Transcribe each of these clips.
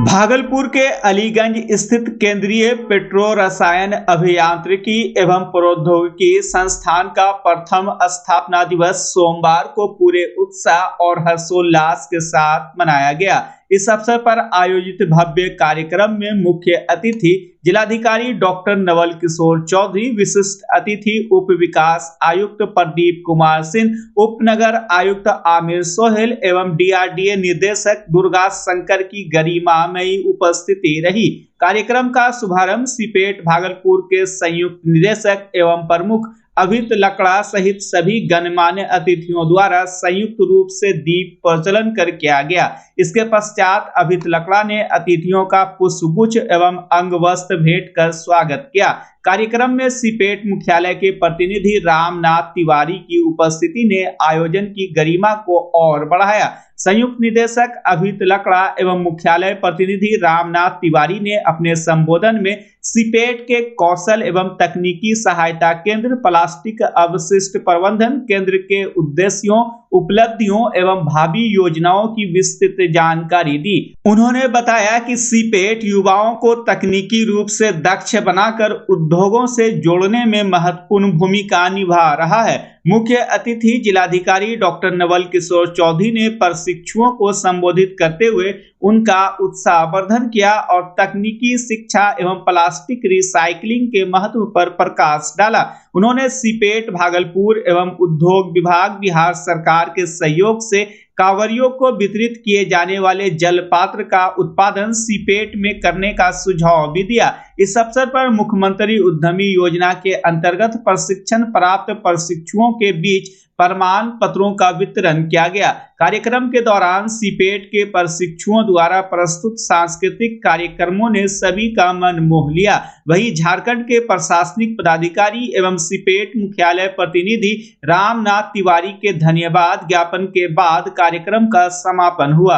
भागलपुर के अलीगंज स्थित केंद्रीय पेट्रो रसायन अभियांत्रिकी एवं प्रौद्योगिकी संस्थान का प्रथम स्थापना दिवस सोमवार को पूरे उत्साह और हर्षोल्लास के साथ मनाया गया। इस अवसर पर आयोजित भव्य कार्यक्रम में मुख्य अतिथि जिलाधिकारी डॉक्टर नवल किशोर चौधरी, विशिष्ट अतिथि उप विकास आयुक्त प्रदीप कुमार सिंह, उप नगर आयुक्त आमिर सोहेल एवं डीआरडीए निर्देशक दुर्गा शंकर की गरिमामयी उपस्थिति रही। कार्यक्रम का शुभारंभ सिपेट भागलपुर के संयुक्त निदेशक एवं प्रमुख अभित लकड़ा सहित सभी गणमान्य अतिथियों द्वारा संयुक्त रूप से दीप प्रज्वलन कर किया गया। इसके पश्चात अभित लकड़ा ने अतिथियों का पुष्पगुच्छ एवं अंग वस्त्र भेंट कर स्वागत किया। कार्यक्रम में सिपेट मुख्यालय के प्रतिनिधि रामनाथ तिवारी की उपस्थिति ने आयोजन की गरिमा को और बढ़ाया। संयुक्त निदेशक अभित लकड़ा एवं मुख्यालय प्रतिनिधि रामनाथ तिवारी ने अपने संबोधन में सिपेट के कौशल एवं तकनीकी सहायता केंद्र, प्लास्टिक अवशिष्ट प्रबंधन केंद्र के उद्देश्यों, उपलब्धियों एवं भावी योजनाओं की विस्तृत जानकारी दी। उन्होंने बताया कि सिपेट युवाओं को तकनीकी रूप से दक्ष बनाकर उद्योगों से जोड़ने में महत्वपूर्ण भूमिका निभा रहा है। मुख्य अतिथि जिलाधिकारी डॉक्टर नवल किशोर चौधरी ने प्रशिक्षुओं को संबोधित करते हुए उनका उत्साहवर्धन किया और तकनीकी शिक्षा एवं प्लास्टिक रिसाइकलिंग के महत्व पर प्रकाश डाला। उन्होंने सिपेट भागलपुर एवं उद्योग विभाग बिहार सरकार के सहयोग से कांवरियों को वितरित किए जाने वाले जल पात्र का उत्पादन सिपेट में करने का सुझाव भी दिया। इस अवसर पर मुख्यमंत्री उद्यमी योजना के अंतर्गत प्रशिक्षण प्राप्त प्रशिक्षुओं के बीच प्रमाण पत्रों का वितरण किया गया। कार्यक्रम के दौरान सिपेट के प्रशिक्षुओं द्वारा प्रस्तुत सांस्कृतिक कार्यक्रमों ने सभी का मन मोह लिया। वहीं झारखंड के प्रशासनिक पदाधिकारी एवं सिपेट मुख्यालय प्रतिनिधि रामनाथ तिवारी के धन्यवाद ज्ञापन के बाद कार्यक्रम का समापन हुआ।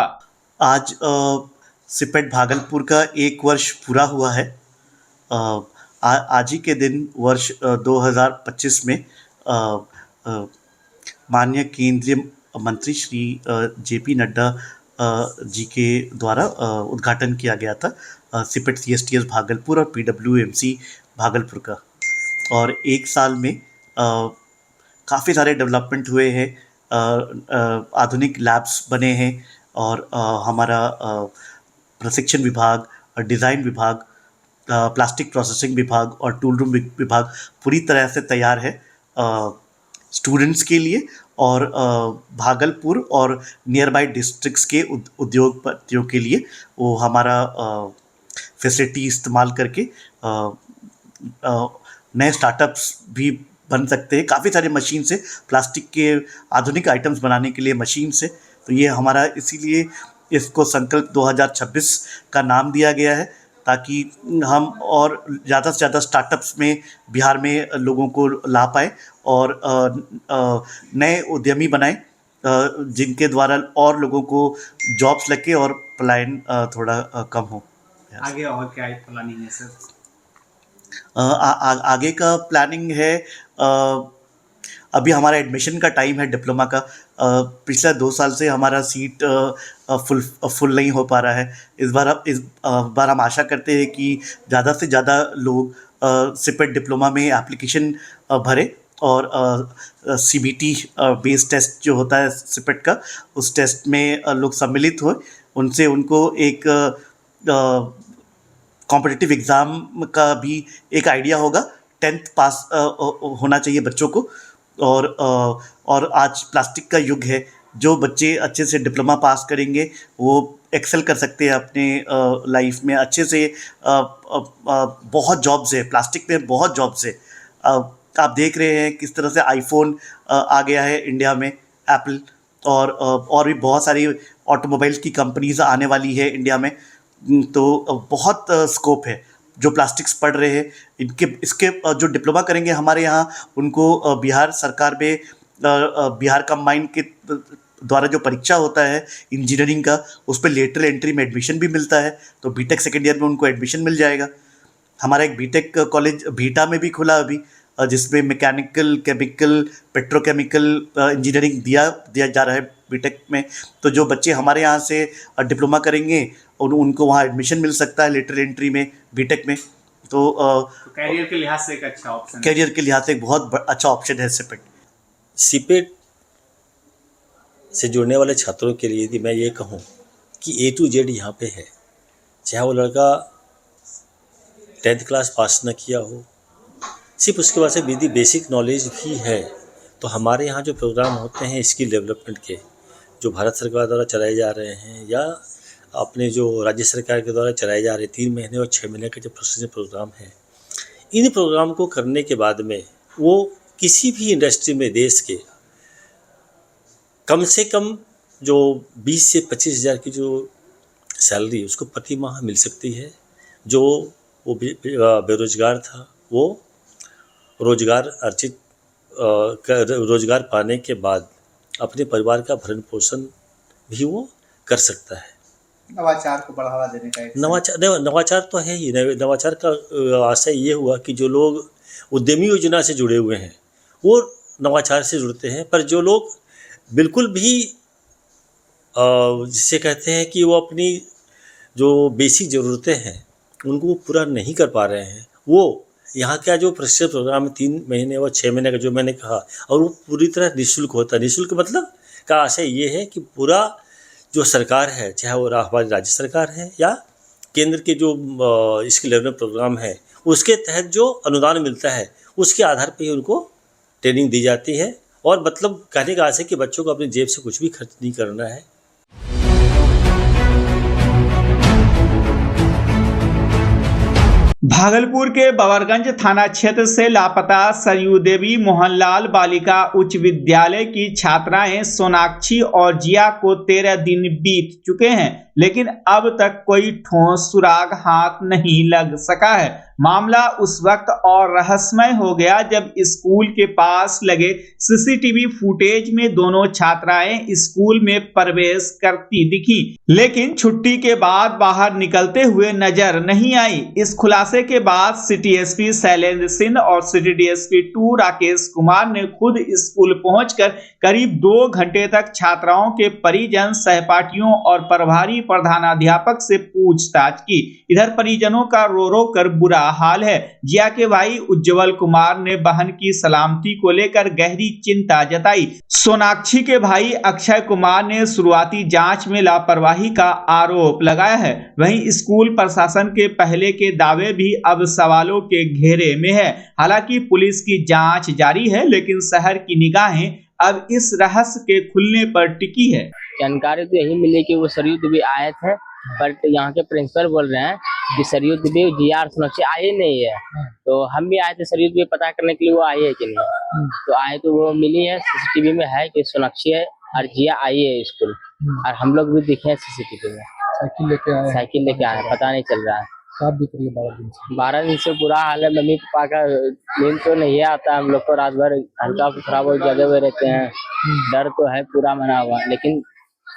आज सिपेट भागलपुर का 1 वर्ष पूरा हुआ है। आज ही के दिन वर्ष 2025 में माननीय केंद्रीय मंत्री श्री जेपी नड्डा जी के द्वारा उद्घाटन किया गया था सिपेट सीएसटीएस भागलपुर और पीडब्ल्यूएमसी भागलपुर का। और 1 साल में काफ़ी सारे डेवलपमेंट हुए हैं, आधुनिक लैब्स बने हैं और हमारा प्रशिक्षण विभाग, डिज़ाइन विभाग, प्लास्टिक प्रोसेसिंग विभाग और टूल रूम विभाग पूरी तरह से तैयार है स्टूडेंट्स के लिए और भागलपुर और नियर बाई डिस्ट्रिक्ट्स के उद्योगपतियों के लिए वो हमारा फैसिलिटी इस्तेमाल करके नए स्टार्टअप्स भी बन सकते हैं। काफ़ी सारे मशीन से प्लास्टिक के आधुनिक आइटम्स बनाने के लिए मशीन से, तो ये हमारा इसीलिए इसको संकल्प 2026 का नाम दिया गया है ताकि हम और ज़्यादा से ज़्यादा स्टार्टअप्स में बिहार में लोगों को ला पाए और नए उद्यमी बनाएं जिनके द्वारा और लोगों को जॉब्स लगे और पलायन थोड़ा कम हो। आगे और क्या प्लानिंग है सर? आगे का प्लानिंग है, अभी हमारा एडमिशन का टाइम है डिप्लोमा का। पिछले 2 साल से हमारा सीट फुल नहीं हो पा रहा है। इस बार हम आशा करते हैं कि ज़्यादा से ज़्यादा लोग सिपेट डिप्लोमा में एप्लीकेशन भरें और सीबीटी बेस्ड टेस्ट जो होता है सिपेट का, उस टेस्ट में लोग सम्मिलित हो, उनसे उनको एक कॉम्पिटिटिव एग्ज़ाम का भी एक आइडिया होगा। 10th पास होना चाहिए बच्चों को और आज प्लास्टिक का युग है। जो बच्चे अच्छे से डिप्लोमा पास करेंगे वो एक्सेल कर सकते हैं अपने लाइफ में अच्छे से। बहुत जॉब्स है, प्लास्टिक में बहुत जॉब्स है। आप देख रहे हैं किस तरह से आईफोन आ गया है इंडिया में, एप्पल और भी बहुत सारी ऑटोमोबाइल्स की कंपनीज आने वाली है इंडिया में। तो बहुत स्कोप है। जो प्लास्टिक्स पढ़ रहे हैं इसके जो डिप्लोमा करेंगे हमारे यहाँ, उनको बिहार सरकार में बिहार कंबाइंड के द्वारा जो परीक्षा होता है इंजीनियरिंग का, उस पर लेटरल एंट्री में एडमिशन भी मिलता है। तो बीटेक सेकेंड ईयर में उनको एडमिशन मिल जाएगा। हमारा एक बीटेक कॉलेज भीटा में भी खुला अभी, जिसमें मैकेनिकल, केमिकल, पेट्रोकेमिकल इंजीनियरिंग दिया जा रहा है बीटेक में। तो जो बच्चे हमारे यहाँ से डिप्लोमा करेंगे और उनको वहाँ एडमिशन मिल सकता है लेटर एंट्री में, बीटेक में। तो कैरियर के लिहाज से एक अच्छा ऑप्शन है। कैरियर के लिहाज से एक बहुत अच्छा ऑप्शन है सिपेट। सीपेट से जुड़ने वाले छात्रों के लिए यदि मैं ये कहूँ कि A to Z यहाँ पे है, चाहे वो लड़का 10th क्लास पास न किया हो, सिर्फ उसके पास यदि बेसिक नॉलेज भी है, तो हमारे यहाँ जो प्रोग्राम होते हैं स्किल डेवलपमेंट के, जो भारत सरकार द्वारा चलाए जा रहे हैं या अपने जो राज्य सरकार के द्वारा चलाए जा रहे 3 महीने और 6 महीने के जो प्रोसेसिंग प्रोग्राम है, इन प्रोग्राम को करने के बाद में वो किसी भी इंडस्ट्री में देश के कम से कम जो 20 से 25 हज़ार की जो सैलरी उसको प्रति माह मिल सकती है। जो वो बेरोजगार था वो रोजगार अर्जित रोजगार पाने के बाद अपने परिवार का भरण पोषण भी वो कर सकता है। नवाचार को बढ़ावा देने का नवाचार तो है ही। नवाचार का आशय ये हुआ कि जो लोग उद्यमी योजना से जुड़े हुए हैं वो नवाचार से जुड़ते हैं, पर जो लोग बिल्कुल भी जिसे कहते हैं कि वो अपनी जो बेसिक ज़रूरतें हैं उनको वो पूरा नहीं कर पा रहे हैं, वो यहाँ का जो प्रशिक्षण प्रोग्राम 3 महीने और 6 महीने का जो मैंने कहा, और वो पूरी तरह निःशुल्क होता है। निःशुल्क मतलब का आशय ये है कि पूरा जो सरकार है, चाहे वो हमारी राज्य सरकार है या केंद्र के जो स्किल डेवलपमेंट प्रोग्राम है, उसके तहत जो अनुदान मिलता है उसके आधार पर ही उनको ट्रेनिंग दी जाती है। और मतलब कहने का आशय कि बच्चों को अपनी जेब से कुछ भी खर्च नहीं करना है। भागलपुर के बबरगंज थाना क्षेत्र से लापता सरयू देवी मोहनलाल बालिका उच्च विद्यालय की छात्राएं सोनाक्षी और जिया को 13 दिन बीत चुके हैं, लेकिन अब तक कोई ठोस सुराग हाथ नहीं लग सका है। मामला उस वक्त और रहस्यमय हो गया जब स्कूल के पास लगे सीसीटीवी फुटेज में दोनों छात्राएं स्कूल में प्रवेश करती दिखी, लेकिन छुट्टी के बाद बाहर निकलते हुए नजर नहीं आई। इस खुलासे के बाद सिटी एसपी शैलेंद्र सिंह और सिटी डीएसपी 2 राकेश कुमार ने खुद स्कूल पहुंचकर करीब 2 घंटे तक छात्राओं के परिजन, सहपाठियों और प्रभारी प्रधानाध्यापक से पूछताछ की। इधर परिजनों का रो रो कर बुरा हाल है। जिया के भाई उज्जवल कुमार ने बहन की सलामती को लेकर गहरी चिंता जताई। सोनाक्षी के भाई अक्षय कुमार ने शुरुआती जांच में लापरवाही का आरोप लगाया है। वहीं स्कूल प्रशासन के पहले के दावे भी अब सवालों के घेरे में है। हालांकि पुलिस की जांच जारी है, लेकिन शहर की निगाहें अब इस रहस्य के खुलने पर टिकी है। जानकारी तो यही मिली कि वो सरयू दुबे आए थे, बट यहाँ के प्रिंसिपल बोल रहे हैं कि सरयू दुबे जिया और सोनाक्षी आए नहीं है। तो हम भी आए थे सरयू दुबे पता करने के लिए वो आई है कि नहीं। तो आए तो वो मिली है, सीसीटीवी में है कि सोनाक्षी है और जिया आई है स्कूल, और हम लोग भी दिखे हैं सीसीटीवी में। साइकिल लेके आए, पता नहीं चल रहा है। 12 दिन से बुरा हाल है। मम्मी पापा का नींद तो नहीं आता, हम लोग को रात भर हल्का खराब हो जगे हुए रहते हैं। डर तो है पूरा मना हुआ, लेकिन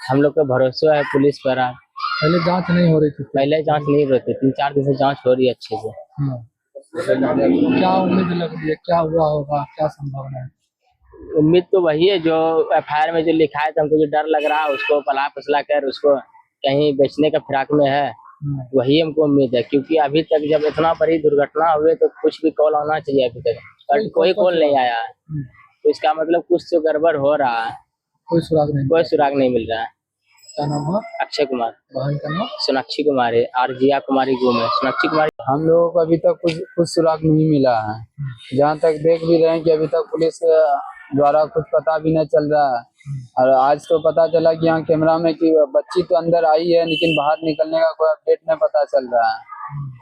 हम लोग को भरोसा है पुलिस पर। पहले जांच नहीं हो रही थी? पहले जांच नहीं हो रही थी, 3-4 दिन से जांच हो रही है अच्छे से। क्या उम्मीद लग रही है, क्या हुआ होगा, क्या संभावना है? उम्मीद तो वही है जो एफआईआर में जो लिखा है, तो हमको जो डर लग रहा है उसको पला फसला कर उसको कहीं बेचने का फिराक में है, वही हमको उम्मीद है। क्योंकि अभी तक जब इतना बड़ी दुर्घटना हुई तो कुछ भी कॉल आना चाहिए, अभी तक बट कोई कॉल नहीं आया है। तो इसका मतलब कुछ तो गड़बड़ हो रहा है। कोई सुराग नहीं मिल रहा है। क्या नाम है? अक्षय कुमार। बहन का नाम? सोनाक्षी कुमारी और जिया कुमारी गुम है। सोनाक्षी कुमारी हम लोगों को अभी तक कुछ सुराग नहीं मिला है। जहाँ तक देख भी रहे हैं कि अभी तक पुलिस द्वारा कुछ पता भी नहीं चल रहा है। और आज तो पता चला कि यहाँ कैमरा में कि बच्ची तो अंदर आई है, लेकिन बाहर निकलने का कोई अपडेट नहीं पता चल रहा है।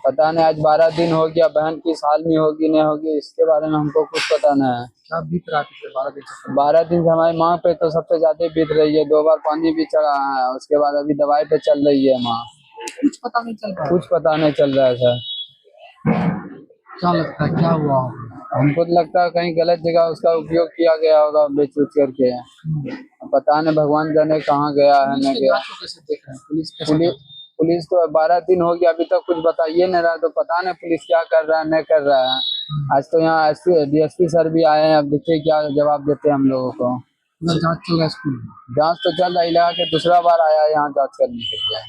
पता नहीं आज 12 दिन हो गया, बहन किस हाल में होगी नहीं होगी इसके बारे में हमको कुछ पता नहीं है। क्या बीत रहा है 12 दिन से? 12 दिन से हमारी माँ पे तो सबसे ज्यादा बीत रही है। 2 बार पानी भी चढ़ा है, उसके बाद अभी दवाई पे चल रही है माँ। कुछ पता नहीं चल रहा? कुछ पता नहीं चल रहा है सर। क्या लगता है क्या हुआ? हमको तो लगता है कहीं गलत जगह उसका उपयोग किया गया होगा बेच उच करके। पता नहीं भगवान जाने कहाँ गया है न गया। कैसे देख रहे हैं? पुलिस तो 12 दिन हो गया अभी तक कुछ बताइए नहीं रहा, तो पता नहीं पुलिस क्या कर रहा है नहीं कर रहा है। आज तो यहाँ डीएसपी सर भी आए हैं, अब देखिए क्या जवाब देते हैं हम लोगों को। जांच चल रहा है स्कूल में? जांच तो चल रहा है, इलाका के दूसरा बार आया है यहाँ जांच करने के लिए।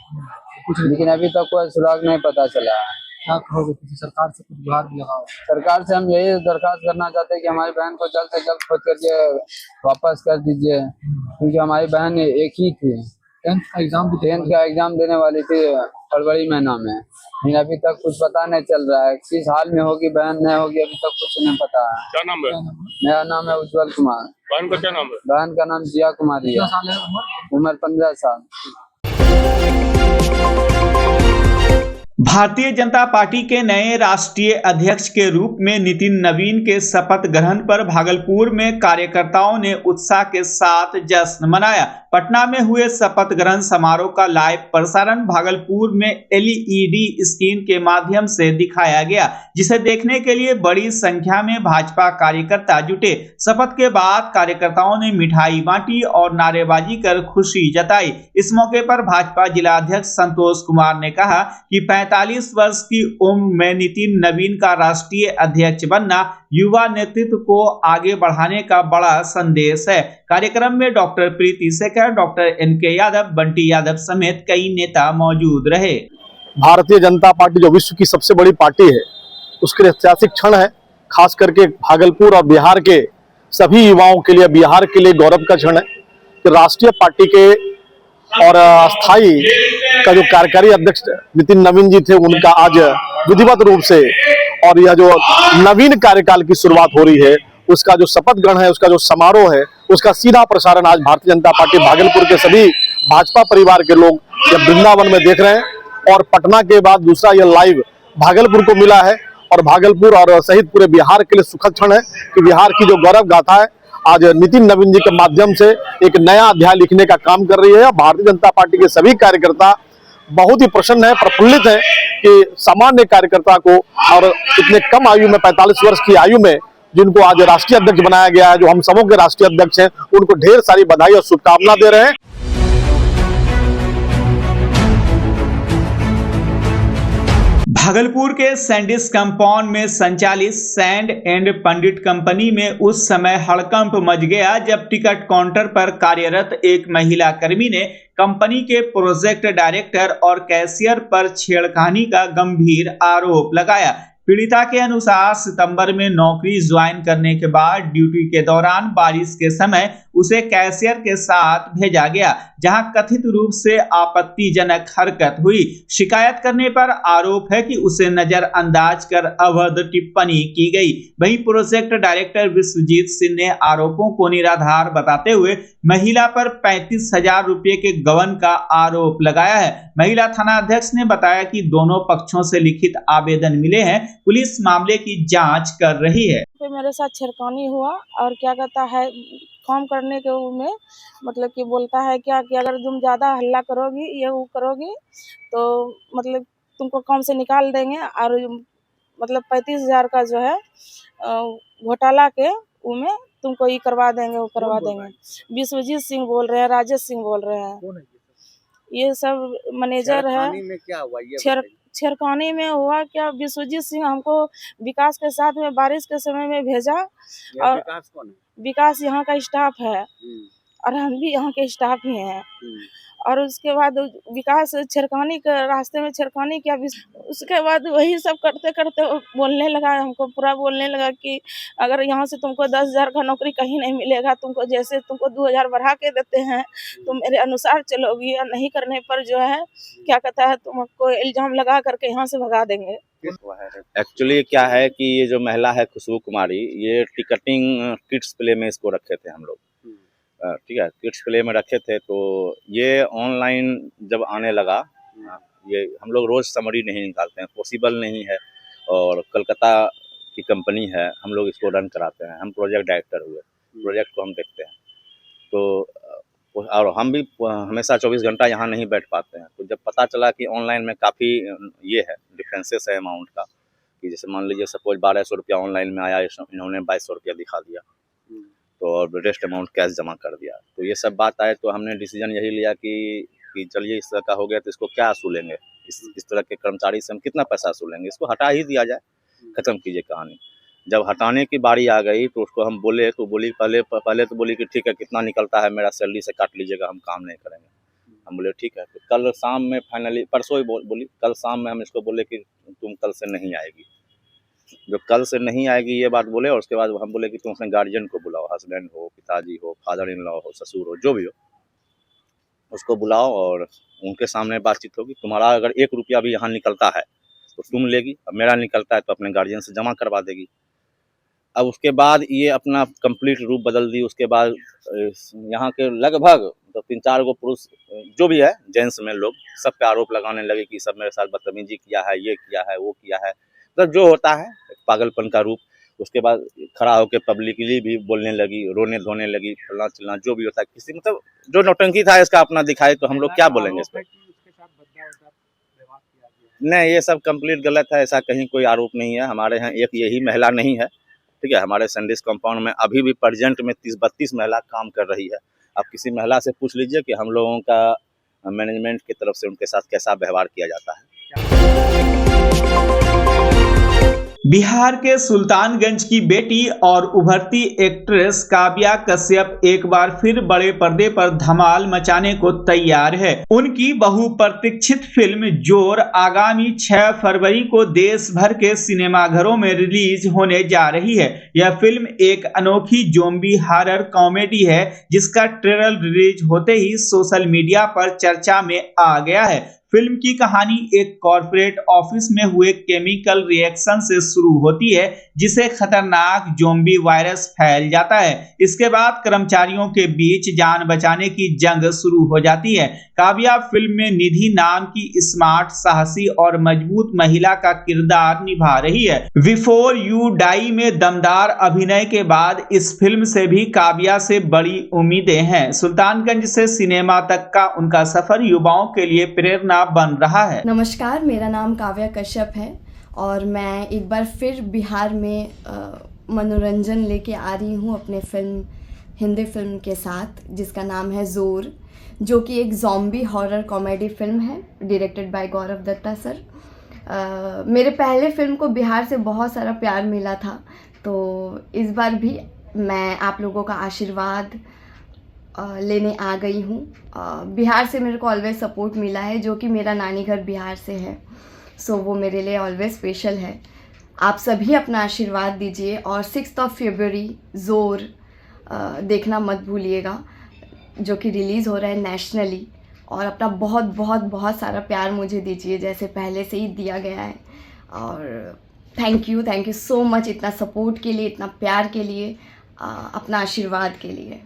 कुछ लेकिन अभी तक कोई सुराग नहीं पता चला है। क्या कहोगे, किसी सरकार से कुछ गुहार भी लगाओ? सरकार से हम यही दरखास्त करना चाहते हैं कि हमारी बहन को जल्द से जल्द खोज करके वापस कर दीजिए, क्योंकि हमारी बहन एक ही थी। 10th का एग्जाम भी टेंथ का एग्जाम देने वाली थी फरवरी महीना में, लेकिन अभी तक कुछ पता नहीं चल रहा है किस हाल में होगी बहन, नहीं होगी अभी तक कुछ नहीं पता है। क्या नाम है? मेरा नाम है उज्जवल कुमार। बहन का क्या नाम है? बहन का नाम जिया कुमारी कितना है। साल है उम्र? उम्र 15 साल। भारतीय जनता पार्टी के नए राष्ट्रीय अध्यक्ष के रूप में नितिन नवीन के शपथ ग्रहण पर भागलपुर में कार्यकर्ताओं ने उत्साह के साथ जश्न मनाया। पटना में हुए शपथ ग्रहण समारोह का लाइव प्रसारण भागलपुर में एलईडी स्क्रीन के माध्यम से दिखाया गया, जिसे देखने के लिए बड़ी संख्या में भाजपा कार्यकर्ता जुटे। शपथ के बाद कार्यकर्ताओं ने मिठाई बांटी और नारेबाजी कर खुशी जताई। इस मौके पर भाजपा जिलाध्यक्ष संतोष कुमार ने कहा कि 45 वर्ष की उम्र में नितिन नवीन का राष्ट्रीय अध्यक्ष बनना युवा नेतृत्व को आगे बढ़ाने का बड़ा संदेश है। कार्यक्रम में डॉक्टर प्रीति शेखर, डॉक्टर एनके यादव, बंटी यादव समेत कई नेता मौजूद रहे। भारतीय जनता पार्टी जो विश्व की सबसे बड़ी पार्टी है, उसके ऐतिहासिक क्षण है, खास करके भागलपुर और बिहार के सभी युवाओं के लिए, बिहार के लिए गौरव का क्षण है कि राष्ट्रीय पार्टी के और स्थायी का जो कार्यकारी अध्यक्ष नितिन नवीन जी थे, उनका आज विधिवत रूप से और यह जो नवीन कार्यकाल की शुरुआत हो रही है, उसका जो शपथ ग्रहण है, उसका जो समारोह है, उसका सीधा प्रसारण आज भारतीय जनता पार्टी भागलपुर के सभी भाजपा परिवार के लोग जब वृंदावन में देख रहे हैं। और पटना के बाद दूसरा यह लाइव भागलपुर को मिला है और भागलपुर और सहित पूरे बिहार के लिए सुखद क्षण है कि बिहार की जो गौरव गाथा है आज नितिन नवीन जी के माध्यम से एक नया अध्याय लिखने का काम कर रही है। भारतीय जनता पार्टी के सभी कार्यकर्ता बहुत ही प्रसन्न है, प्रफुल्लित है कि सामान्य कार्यकर्ता को और इतने कम आयु में 45 वर्ष की आयु में जिनको आज राष्ट्रीय अध्यक्ष बनाया गया है, जो हम सबों के राष्ट्रीय अध्यक्ष हैं, उनको ढेर सारी बधाई और शुभकामना दे रहे हैं। भागलपुर के सैंडिस कंपाउंड में संचालित सैंड एंड पंडित कंपनी में उस समय हड़कंप मच गया जब टिकट काउंटर पर कार्यरत एक महिला कर्मी ने कंपनी के प्रोजेक्ट डायरेक्टर और कैशियर पर छेड़खानी का गंभीर आरोप लगाया। पीड़िता के अनुसार सितंबर में नौकरी ज्वाइन करने के बाद ड्यूटी के दौरान बारिश के समय उसे कैशियर के साथ भेजा गया, जहां कथित रूप से आपत्तिजनक हरकत हुई। शिकायत करने पर आरोप है कि उसे नजरअंदाज कर अवैध टिप्पणी की गई। वहीं प्रोजेक्ट डायरेक्टर विश्वजीत सिंह ने आरोपों को निराधार बताते हुए महिला पर 35,000 रुपए के गबन का आरोप लगाया है। महिला थाना अध्यक्ष ने बताया कि दोनों पक्षों से लिखित आवेदन मिले हैं, पुलिस मामले की जांच कर रही है। तो मेरे साथ छेड़खानी हुआ और क्या कहता है, काम करने के में मतलब कि बोलता है क्या कि अगर तुम ज़्यादा हल्ला करोगी, ये वो करोगी तो मतलब तुमको काम से निकाल देंगे और मतलब 35,000 का जो है घोटाला के उनमें तुमको ये करवा देंगे, वो करवा देंगे। विश्वजीत सिंह बोल रहे हैं, राजेश सिंह बोल रहे हैं, ये सब मैनेजर है। क्या हुआ ये? छेड़खानी में हुआ क्या, विश्वजीत सिंह हमको विकास के साथ में बारिश के समय में भेजा और विकास कौन है? विकास यहाँ का स्टाफ है और हम भी यहाँ के स्टाफ ही हैं। और उसके बाद विकास छेड़खानी के रास्ते में छेड़खानी किया। उसके बाद वही सब करते करते बोलने लगा, हमको पूरा बोलने लगा कि अगर यहाँ से तुमको 10,000 का नौकरी कहीं नहीं मिलेगा, तुमको जैसे तुमको 2,000 बढ़ा के देते हैं तुम मेरे अनुसार चलोगी, या नहीं करने पर जो है क्या कहता है तुमको इल्जाम लगा करके यहाँ से भगा देंगे। एक्चुअली क्या है कि ये जो महिला है खुशबू कुमारी, ये टिकटिंग किड्स प्ले में इसको रखे थे हम लोग, ठीक है, किड्स प्ले में रखे थे। तो ये ऑनलाइन जब आने लगा, ये हम लोग रोज़ समरी नहीं निकालते हैं, पॉसिबल नहीं है, और कलकत्ता की कंपनी है, हम लोग इसको रन कराते हैं, हम प्रोजेक्ट डायरेक्टर हुए, प्रोजेक्ट को हम देखते हैं। तो और हम भी हमेशा 24 घंटा यहाँ नहीं बैठ पाते हैं। तो जब पता चला कि ऑनलाइन में काफ़ी ये है डिफरेंसेस है अमाउंट का, कि जैसे मान लीजिए सपोज 1,200 रुपया ऑनलाइन में आया, इन्होंने 2,200 रुपया दिखा दिया, तो और रेस्ट अमाउंट कैश जमा कर दिया। तो ये सब बात आए तो हमने डिसीजन यही लिया कि चलिए इस तरह का हो गया तो इसको क्या असूलेंगे, इस तरह के कर्मचारी से हम कितना पैसा असूलेंगे, इसको हटा ही दिया जाए, ख़त्म कीजिए कहानी। जब हटाने की बारी आ गई तो उसको हम बोले तो बोली पहले तो बोली कि ठीक है कितना निकलता है मेरा सैलरी से काट लीजिएगा, हम काम नहीं करेंगे। हम बोले ठीक है। तो कल शाम में फाइनली परसों ही बोली, कल शाम में हम इसको बोले कि तुम कल से नहीं आएगी। जो कल से नहीं आएगी ये बात बोले, और उसके बाद हम बोले कि तुम अपने गार्जियन को बुलाओ, हस्बैंड हो, पिताजी हो, फादर इन लॉ हो, ससुर हो, जो भी हो, उसको बुलाओ और उनके सामने बातचीत होगी। तुम्हारा अगर 1 रुपया भी यहाँ निकलता है तो तुम लेगी, अब मेरा निकलता है तो अपने गार्जियन से जमा करवा देगी। अब उसके बाद ये अपना कंप्लीट रूप बदल दी। उसके बाद यहाँ के लगभग तो 3-4 गो पुरुष जो भी है जेंट्स में लोग सब पे आरोप लगाने लगे कि सब मेरे साथ बदतमीजी किया है, ये किया है, वो किया है, मतलब जो होता है पागलपन का रूप। उसके बाद खड़ा होकर पब्लिकली भी बोलने लगी, रोने धोने लगी, फलना चिलना जो भी होता है, किसी मतलब जो नौटंकी था इसका अपना दिखाए, तो हम लोग क्या बोलेंगे इस पर। नहीं, ये सब कंप्लीट गलत है, ऐसा कहीं कोई आरोप नहीं है। हमारे यहाँ एक यही महिला नहीं है, ठीक है। हमारे सैंडिस कंपाउंड में अभी भी प्रेजेंट में 30-32 महिला काम कर रही है। आप किसी महिला से पूछ लीजिए कि हम लोगों का मैनेजमेंट की तरफ से उनके साथ कैसा व्यवहार किया जाता है। बिहार के सुल्तानगंज की बेटी और उभरती एक्ट्रेस काव्या कश्यप एक बार फिर बड़े पर्दे पर धमाल मचाने को तैयार है। उनकी बहुप्रतीक्षित फिल्म जोर आगामी 6 फरवरी को देश भर के सिनेमाघरों में रिलीज होने जा रही है। यह फिल्म एक अनोखी ज़ॉम्बी हॉरर कॉमेडी है, जिसका ट्रेलर रिलीज होते ही सोशल मीडिया पर चर्चा में आ गया है। फिल्म की कहानी एक कॉर्पोरेट ऑफिस में हुए केमिकल रिएक्शन से शुरू होती है, जिसे खतरनाक ज़ॉम्बी वायरस फैल जाता है। इसके बाद कर्मचारियों के बीच जान बचाने की जंग शुरू हो जाती है। काव्या फिल्म में निधि नाम की स्मार्ट, साहसी और मजबूत महिला का किरदार निभा रही है। बिफोर यू डाई में दमदार अभिनय के बाद इस फिल्म से भी काव्या से बड़ी उम्मीदें हैं। सुल्तानगंज से सिनेमा तक का उनका सफर युवाओं के लिए प्रेरणा बन रहा है। नमस्कार, मेरा नाम काव्या कश्यप है और मैं एक बार फिर बिहार में मनोरंजन लेके आ रही हूँ अपने हिंदी फिल्म के साथ, जिसका नाम है जोर, जो कि एक ज़ॉम्बी हॉरर कॉमेडी फिल्म है, directed by Gaurav Dutta sir. मेरे पहले फिल्म को बिहार से बहुत सारा प्यार मिला था, तो इस बार भी मैं आप लोगों का आशीर्वाद लेने आ गई हूँ। बिहार से मेरे को ऑलवेज सपोर्ट मिला है, जो कि मेरा नानी घर बिहार से है, सो वो मेरे लिए ऑलवेज स्पेशल है। आप सभी अपना आशीर्वाद दीजिए और 6 फरवरी जोर देखना मत भूलिएगा, जो कि रिलीज़ हो रहा है नेशनली। और अपना बहुत बहुत बहुत सारा प्यार मुझे दीजिए, जैसे पहले से ही दिया गया है। और थैंक यू सो मच इतना सपोर्ट के लिए, इतना प्यार के लिए, अपना आशीर्वाद के लिए।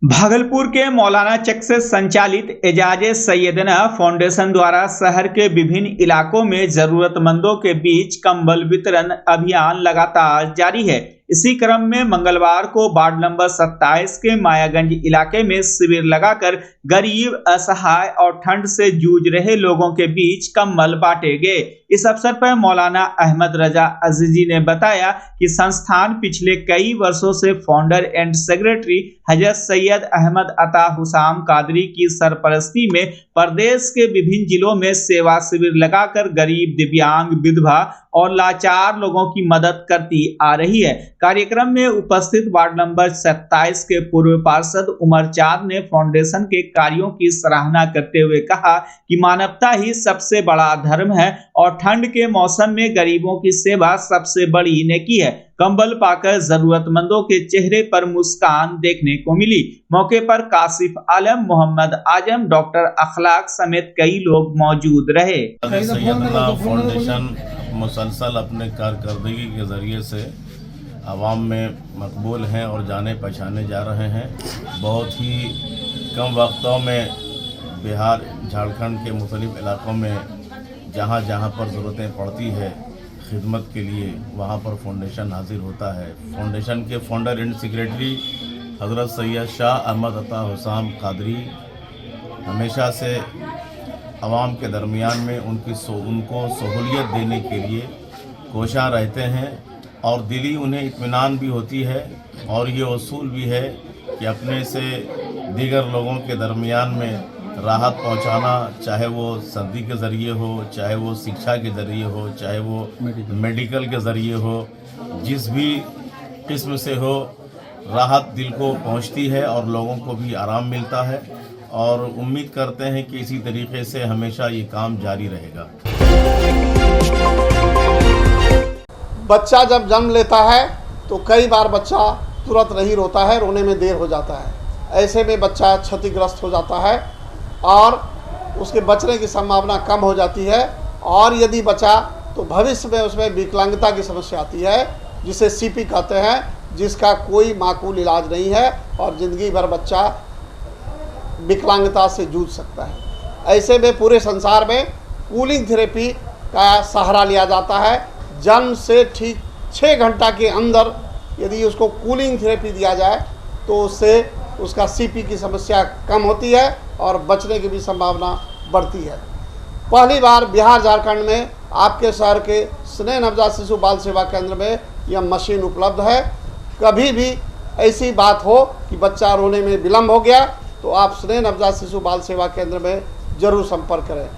भागलपुर के मौलाना चक से संचालित एजाजे सैयदना फाउंडेशन द्वारा शहर के विभिन्न इलाकों में जरूरतमंदों के बीच कंबल वितरण अभियान लगातार जारी है। इसी क्रम में मंगलवार को वार्ड नंबर 27 के मायागंज इलाके में शिविर लगाकर गरीब, असहाय और ठंड से जूझ रहे लोगों के बीच कंबल बांटे गए। इस अवसर पर मौलाना अहमद रजा अजीजी ने बताया कि संस्थान पिछले कई वर्षों से फाउंडर एंड सेक्रेटरी हजरत सैयद अहमद अता हुसाम कादरी की सरपरस्ती में प्रदेश के विभिन्न जिलों में सेवा शिविर लगाकर गरीब, दिव्यांग, विधवा और लाचार लोगों की मदद करती आ रही है। कार्यक्रम में उपस्थित वार्ड नंबर 27 के पूर्व पार्षद उमर चांद ने फाउंडेशन के कार्यों की सराहना करते हुए कहा कि मानवता ही सबसे बड़ा धर्म है और ठंड के मौसम में गरीबों की सेवा सबसे बड़ी नेकी है। कंबल पाकर जरूरतमंदों के चेहरे पर मुस्कान देखने को मिली। मौके पर कासिफ आलम, मोहम्मद आजम, डॉक्टर अखलाक समेत कई लोग मौजूद रहे। सैयदना फाउंडेशन मुसलसल अपने कारकर्दगी के जरिए से आवाम में मकबूल हैं और जाने पहचाने जा रहे हैं। बहुत ही कम वक्तों में बिहार, झारखंड के मुख्तलिफ इलाकों में जहाँ जहाँ पर ज़रूरतें पड़ती है खिदमत के लिए, वहाँ पर फाउंडेशन हाजिर होता है। फाउंडेशन के फाउंडर एंड सेक्रेटरी हज़रत सैयद शाह अहमद अता हुसाम कादरी हमेशा से आवाम के दरमियान में उनको सहूलियत देने के लिए कोशां रहते हैं और दिली उन्हें इत्मीनान भी होती है और ये उसूल भी है कि अपने से दीगर लोगों के दरमियान में राहत पहुंचाना, चाहे वो सर्दी के ज़रिए हो, चाहे वो शिक्षा के ज़रिए हो, चाहे वो मेडिकल के ज़रिए हो, जिस भी किस्म से हो, राहत दिल को पहुंचती है और लोगों को भी आराम मिलता है, और उम्मीद करते हैं कि इसी तरीके से हमेशा ये काम जारी रहेगा। बच्चा जब जन्म लेता है तो कई बार बच्चा तुरंत नहीं रोता है, रोने में देर हो जाता है। ऐसे में बच्चा क्षतिग्रस्त हो जाता है और उसके बचने की संभावना कम हो जाती है, और यदि बचा तो भविष्य में उसमें विकलांगता की समस्या आती है, जिसे सीपी कहते हैं, जिसका कोई माकूल इलाज नहीं है और ज़िंदगी भर बच्चा विकलांगता से जूझ सकता है। ऐसे में पूरे संसार में कूलिंग थेरेपी का सहारा लिया जाता है। जन्म से ठीक 6 घंटा के अंदर यदि उसको कूलिंग थेरेपी दिया जाए तो उससे उसका सीपी की समस्या कम होती है और बचने की भी संभावना बढ़ती है। पहली बार बिहार झारखंड में आपके शहर के स्नेह नवजात शिशु बाल सेवा केंद्र में यह मशीन उपलब्ध है। कभी भी ऐसी बात हो कि बच्चा रोने में विलम्ब हो गया तो आप स्नेह नवजात शिशु बाल सेवा केंद्र में जरूर संपर्क करें।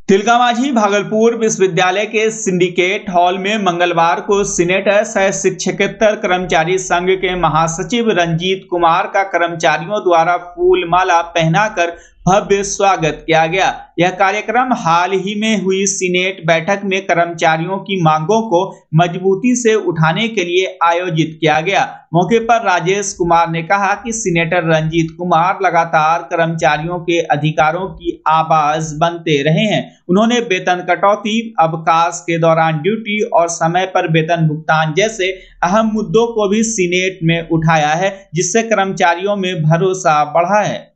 तिलकामाझी भागलपुर विश्वविद्यालय के सिंडिकेट हॉल में मंगलवार को सीनेटर सह शिक्षकेतर कर्मचारी संघ के महासचिव रंजीत कुमार का कर्मचारियों द्वारा फूल माला पहनाकर भव्य स्वागत किया गया। यह कार्यक्रम हाल ही में हुई सीनेट बैठक में कर्मचारियों की मांगों को मजबूती से उठाने के लिए आयोजित किया गया। मौके पर राजेश कुमार ने कहा कि सीनेटर रंजीत कुमार लगातार कर्मचारियों के अधिकारों की आवाज बनते रहे हैं। उन्होंने वेतन कटौती, अवकाश के दौरान ड्यूटी और समय पर वेतन भुगतान जैसे अहम मुद्दों को भी सीनेट में उठाया है, जिससे कर्मचारियों में भरोसा बढ़ा है।